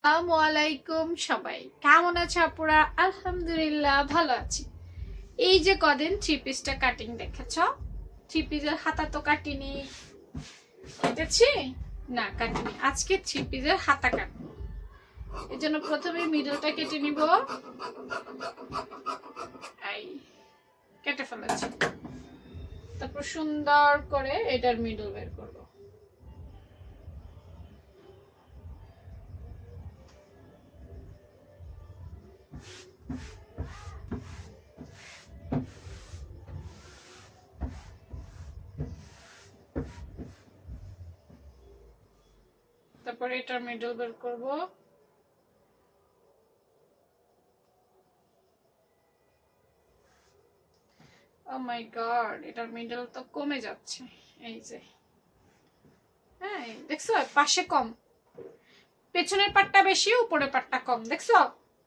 আসসালামু আলাইকুম সবাই, কেমন আছো আপুরা? আলহামদুলিল্লাহ ভালো আছি। এই যে কদিন থ্রি পিসটা কাটিং দেখেছো, থ্রি পিসের হাতা তো কাটিনি, কেটেছি না কাটিনি, আজকে থ্রি পিসের হাতা কাটবো। এই জন্য প্রথমে মিডলটা কেটে নিব, এই কেটে ফেলেছি। তারপর সুন্দর করে এটার মিডল বের করবো। তারপরে এটার মিডল বের করব। ও মাই গড, এটার মিডল তো কমে যাচ্ছে। এই যে হ্যাঁ দেখছো, পাশে কম, পেছনের পাটটা বেশি, উপরের পাটটা কম, দেখছো?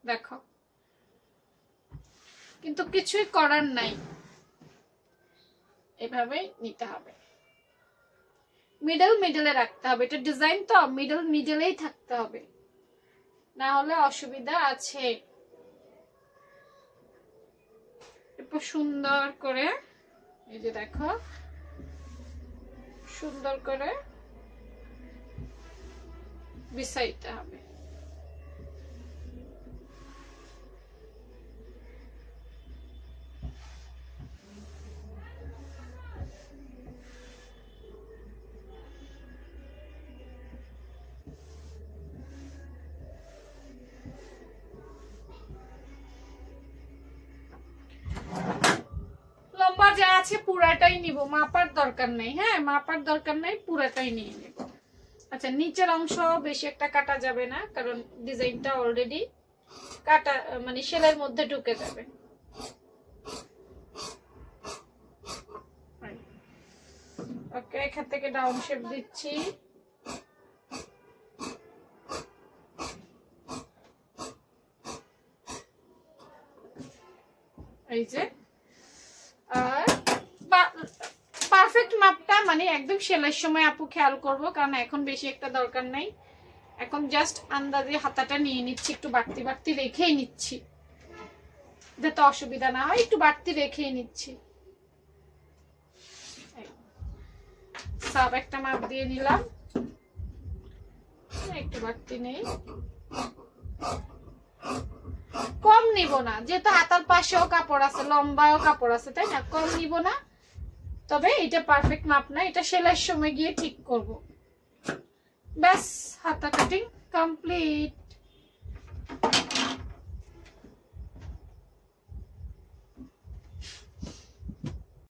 দেখো, কিন্তু কিছুই করার নাই, এভাবেই নিতে হবে। মিডল মিডলে রাখতে হবে, এটা ডিজাইন তো মিডল মিডলেই থাকতে হবে, না হলে অসুবিধা আছে। একটু সুন্দর করে এই যে দেখো, সুন্দর করে বিছাইতে হবে। লম্বা যা আছে পুরাটাই নিব, মাপার দরকার নেই। হ্যাঁ, মাপার দরকার নাই, পুরাটাই নিয়ে নিব। আচ্ছা, নিচের অংশ বেশি একটা কাটা যাবে না, কারণ ডিজাইনটা অলরেডি কাটা, মানে সেলাইয়ের মধ্যে ঢুকে যাবে। ওকে, এখান থেকে ডাউন শেপ দিচ্ছি। এই যে, আর পারফেক্ট মাপটা মানে একদম সেলাইয়ের সময় আপু খেয়াল করব, কারণ এখন বেশি একটা দরকার নাই। এখন জাস্ট আন্দাজে হাতাটা নিয়ে নিচ্ছি, একটু বাড়তি বাড়তি রেখেই নিচ্ছি যাতে অসুবিধা না হয়, একটু বাড়তি রেখেই নিচ্ছি। সব একটা মাপ দিয়ে নিলাম, একটু বাড়তি নেই, কম নিব না, যেহেতু হাতার পাশেও কাপড় আছে, লম্বাও কাপড় আছে, তাই না? কম নিব না, তবে এটা পারফেক্ট মাপ না, এটা সেলাইয়ের সময় গিয়ে ঠিক করব। ব্যাস, হাতা কাটিং কমপ্লিট।